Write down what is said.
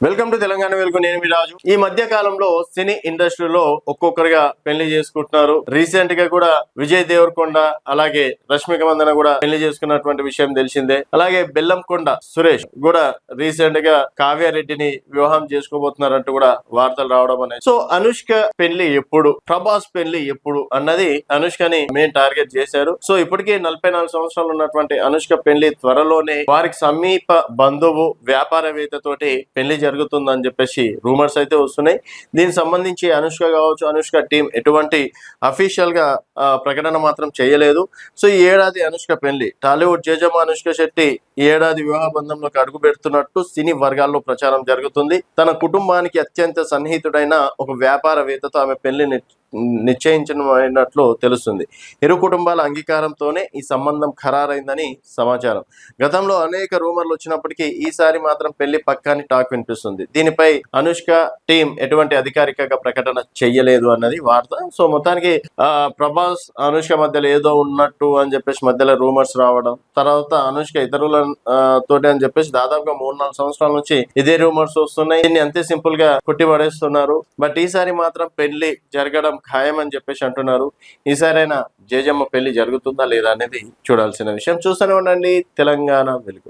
Welcome to Telangana వెలుగు. నేను మీ రాజు. ఈ మధ్య కాలంలో సినీ ఇండస్ట్రీలో ఒక్కొక్కరుగా పెళ్లి చేసుకుంటున్నారు. రీసెంట్ గా కూడా విజయ్ దేవరకొండ అలాగే రష్మిక మందన కూడా పెళ్లి చేసుకున్నటువంటి విషయం తెలిసిందే. అలాగే బెల్లంకొండ సురేష్ కూడా రీసెంట్ గా కావ్యారెడ్డిని వివాహం చేసుకోబోతున్నారంటూ కూడా వార్తలు రావడం అనేది. సో అనుష్క పెళ్లి ఎప్పుడు, ప్రభాస్ పెళ్లి ఎప్పుడు అన్నది అనుష్కని మెయిన్ టార్గెట్ చేశారు. సో ఇప్పటికే 44 సంవత్సరాలు ఉన్నటువంటి అనుష్క పెళ్లి త్వరలోనే వారికి సమీప బంధువు వ్యాపారవేత్త తోటి పెళ్లి జరుగుతుందని చెప్పేసి రూమర్స్ అయితే వస్తున్నాయి. దీనికి సంబంధించి అనుష్క కావచ్చు, అనుష్క టీం ఎటువంటి అఫీషియల్ గా ప్రకటన మాత్రం చేయలేదు. సో ఈ ఏడాది అనుష్క పెళ్లి, టాలీవుడ్ జేజమ్మ అనుష్క శెట్టి ఈ ఏడాది వివాహ బంధంలోకి అడుగు పెడుతున్నట్టు సినీ వర్గాల్లో ప్రచారం జరుగుతుంది. తన కుటుంబానికి అత్యంత సన్నిహితుడైన ఒక వ్యాపారవేత్తతో ఆమె పెళ్లి నిశ్చయించినట్లు తెలుస్తుంది. ఇరు కుటుంబాల అంగీకారంతోనే ఈ సంబంధం ఖరారైందని సమాచారం. గతంలో అనేక రూమర్లు వచ్చినప్పటికీ ఈసారి మాత్రం పెళ్లి పక్కాని టాక్ వినిపిస్తుంది. దీనిపై అనుష్క టీం ఎటువంటి అధికారికంగా ప్రకటన చెయ్యలేదు అన్నది వార్త. సో మొత్తానికి ప్రభాస్ అనుష్క మధ్యలో ఏదో ఉన్నట్టు అని చెప్పేసి మధ్యలో రూమర్స్ రావడం, తర్వాత అనుష్క ఇతరుల తోటి అని చెప్పేసి దాదాపుగా 3-4 సంవత్సరాల నుంచి ఇదే రూమర్స్ వస్తున్నాయి. దీన్ని అంతే సింపుల్ గా కొట్టి పడేస్తున్నారు. బట్ ఈసారి మాత్రం పెళ్లి జరగడం ఖాయం అని చెప్పేసి అంటున్నారు. ఈసారైనా జేజమ్మ పెళ్లి జరుగుతుందా లేదా అనేది చూడాల్సిన విషయం. చూస్తూనే ఉండండి తెలంగాణ వెలుగు.